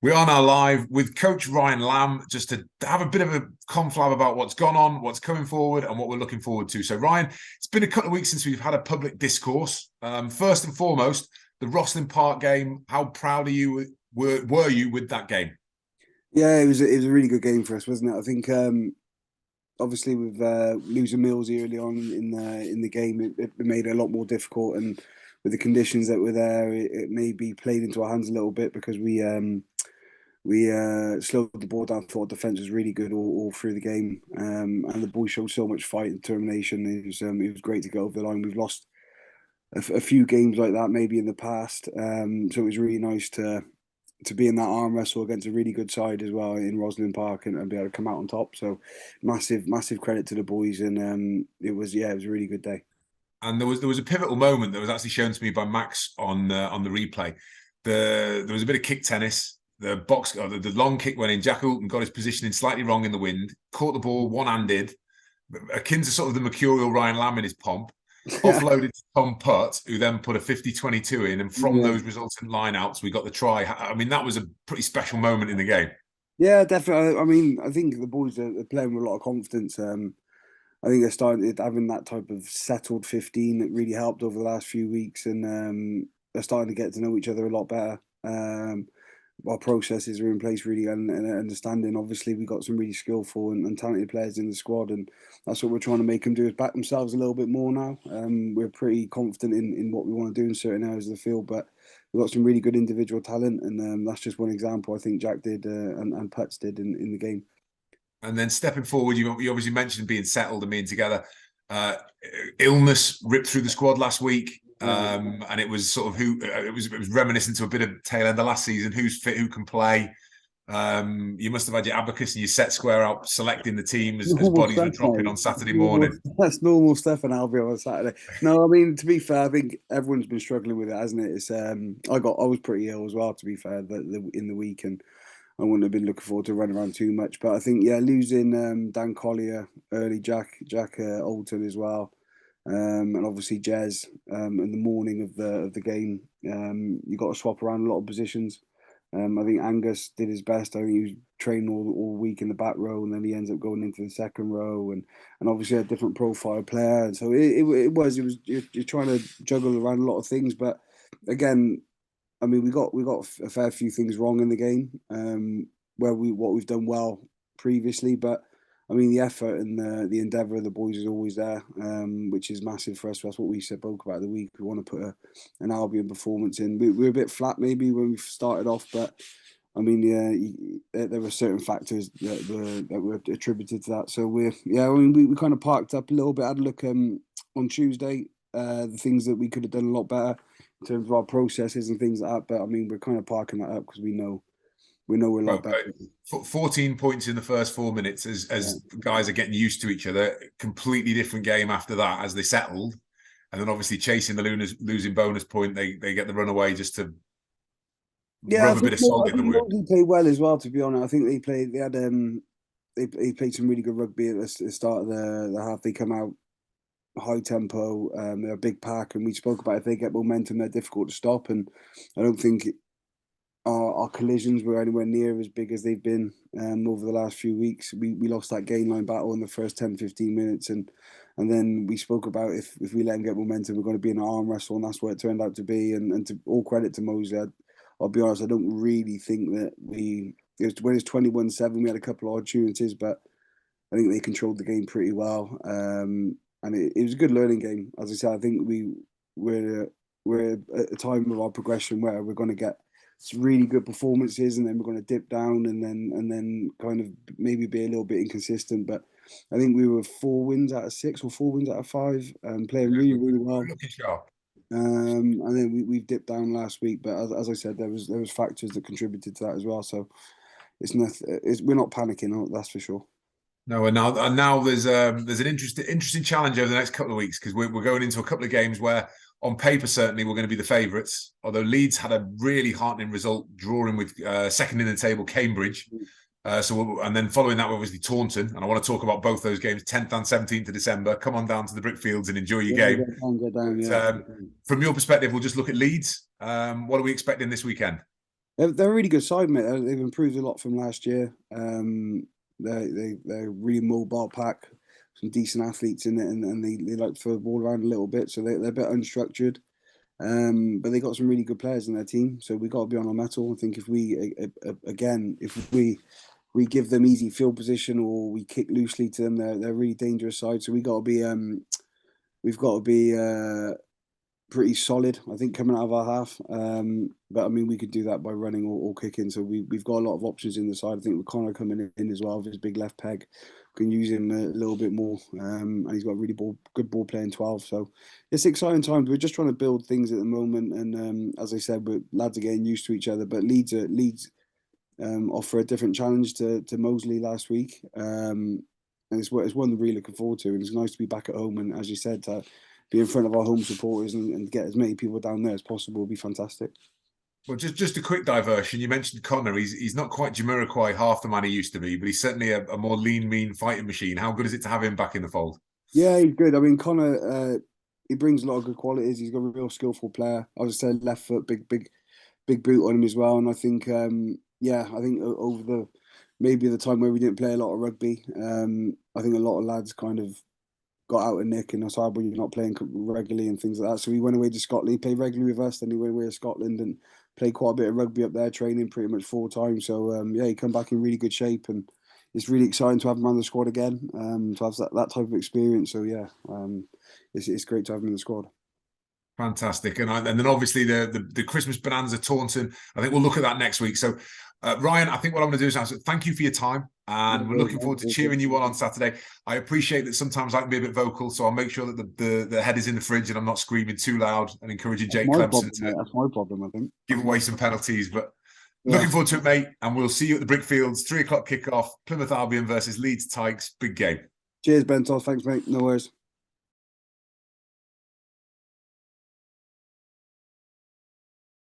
We are now live with Coach Ryan Lamb just to have a bit of a conflab about what's gone on, what's coming forward, and what we're looking forward to. So, Ryan, it's been a couple of weeks since we've had a public discourse. First and foremost, the Rosslyn Park game. How proud of you were you with that game? Yeah, it was a really good game for us, wasn't it? I think obviously with losing Mills early on in the game, it made it a lot more difficult, and with the conditions that were there, it maybe played into our hands a little bit because we slowed the ball down. Thought defense was really good all through the game, and the boys showed so much fight and determination. It was great to get over the line. We've lost a few games like that maybe in the past, so it was really nice to be in that arm wrestle against a really good side as well in Roslyn Park and be able to come out on top. So massive credit to the boys, and it was a really good day. And there was a pivotal moment that was actually shown to me by Max on the replay. There was a bit of kick tennis. The long kick went in. Jack Oulton got his positioning slightly wrong in the wind, caught the ball one-handed, akin to sort of the mercurial Ryan Lamb in his pomp, Yeah, offloaded to Tom Putt, who then put a 50-22 in, and from yeah, those resultant line-outs, we got the try. I mean, that was a pretty special moment in the game. yeah, definitely. I mean, I think the boys are playing with a lot of confidence. I think they're starting having that type of settled 15 that really helped over the last few weeks, and they're starting to get to know each other a lot better. Our processes are in place really, and understanding. Obviously, we got some really skillful and talented players in the squad, and that's what we're trying to make them do is back themselves a little bit more now. We're pretty confident in what we want to do in certain areas of the field, but we've got some really good individual talent, and that's just one example. I think Jack did and Putz did in the game. And then stepping forward, you obviously mentioned being settled and being together. Uh, Illness ripped through the squad last week. Yeah. And it was sort of it was reminiscent to a bit of tail end of last season. Who's fit, who can play. You must have had your abacus and your set square out selecting the team as Normal bodies were stuff, dropping mate. on Saturday Normal, morning. that's normal stuff in Albion on Saturday. No, I mean to be fair, I think everyone's been struggling with it, hasn't it? It's I was pretty ill as well, to be fair, in the week, and I wouldn't have been looking forward to running around too much. But I think yeah, losing Dan Collier early, Jack Alton as well, and obviously Jez in the morning of the game. You got to swap around a lot of positions. I think Angus did his best. I think he was training all week in the back row, and then he ends up going into the second row, and obviously a different profile player. And so it was you're trying to juggle around a lot of things, but again, I mean we got a fair few things wrong in the game, where what we've done well previously, but I mean the effort and the endeavour of the boys is always there, which is massive for us. That's what we spoke about the week. We want to put an Albion performance in. We're a bit flat maybe when we started off, but I mean, there were certain factors that were attributed to that. So I mean, we kind of parked up a little bit. I had a look on Tuesday, the things that we could have done a lot better in terms of our processes and things like that. But I mean, we're kind of parking that up because we know we're a lot Well, better. 14 points in the first 4 minutes as Yeah. guys are getting used to each other. Completely different game after that as they settled. And then obviously chasing the losing bonus point, they get the runaway just to Yeah, rub a bit of I salt in the think wound. Mosley played well as well. To be honest, I think they had they played some really good rugby at the start of the half. They come out high tempo. They're a big pack, and we spoke about if they get momentum, they're difficult to stop. And I don't think our collisions were anywhere near as big as they've been over the last few weeks. We lost that gain line battle in the first 10, 15 minutes, and then we spoke about if we let them get momentum, we're going to be in an arm wrestle, and that's what it turned out to be. And to all credit to Mosley, I'll be honest, I don't really think that when it's 21-7, we had a couple of opportunities, but I think they controlled the game pretty well. And it was a good learning game. As I said, I think we're at a time of our progression where we're going to get really good performances, and then we're going to dip down, and then kind of maybe be a little bit inconsistent. But I think we were 4 wins out of 6 or 4 wins out of 5, playing Yeah, really really we're well. looking sharp. And then we've dipped down last week, but as I said, there was factors that contributed to that as well. So it's nothing. We're not panicking, that's for sure. No, and now there's an interesting challenge over the next couple of weeks because we're going into a couple of games where, on paper, certainly we're going to be the favourites. Although Leeds had a really heartening result, drawing with second in the table Cambridge. And then following that, obviously Taunton, and I want to talk about both those games, 10th and 17th of December. Come on down to the Brickfields and enjoy your Yeah, game. get down, But yeah. from your perspective, we'll just look at Leeds. What are we expecting this weekend? They're a really good side, mate. They've improved a lot from last year. They're a really mobile pack, some decent athletes in it, and they like to throw the ball around a little bit. So they're a bit unstructured, but they got some really good players in their team. So we got to be on our mettle. I think if we again, if we give them easy field position or we kick loosely to them, they're a really dangerous side. So we got to be we've got to be pretty solid, I think, coming out of our half. But I mean, we could do that by running or kicking. So we've got a lot of options in the side. I think with Connor coming in as well with his big left peg, we can use him a little bit more. And he's got a really good ball playing 12. So it's exciting times. We're just trying to build things at the moment. And as I said, lads are getting used to each other. But Leeds offer a different challenge to Moseley last week. And it's one that we're really looking forward to. And it's nice to be back at home. And as you said, to be in front of our home supporters and get as many people down there as possible would be fantastic. Well, just a quick diversion. You mentioned Connor. He's not quite Jamiroquai, half the man he used to be, but he's certainly a more lean, mean fighting machine. How good is it to have him back in the fold? Yeah, he's good. I mean, Connor, he brings a lot of good qualities. He's got a real skillful player. I would say left foot, big boot on him as well. And I think, yeah, I think over maybe the time where we didn't play a lot of rugby, I think a lot of lads kind of got out of nick and decided well, you're not playing regularly and things like that. So he went away to Scotland. He played regularly with us. Then he went away to Scotland and played quite a bit of rugby up there, training pretty much full time. So yeah, he come back in really good shape, and it's really exciting to have him on the squad again. To have that type of experience. So yeah, it's great to have him in the squad. Fantastic. And then obviously the Christmas Bonanza Taunton. I think we'll look at that next week. So Ryan, I think what I'm going to do is now, so thank you for your time. And we're looking forward to cheering you on Saturday. I appreciate that sometimes I can be a bit vocal, so I'll make sure that the head is in the fridge and I'm not screaming too loud and encouraging Jake Clemson to That's my problem, I think. give away some penalties. But Yeah. looking forward to it, mate. And we'll see you at the Brickfields, 3 o'clock kickoff, Plymouth Albion versus Leeds Tykes. Big game. Cheers, Bentos. Thanks, mate. No worries.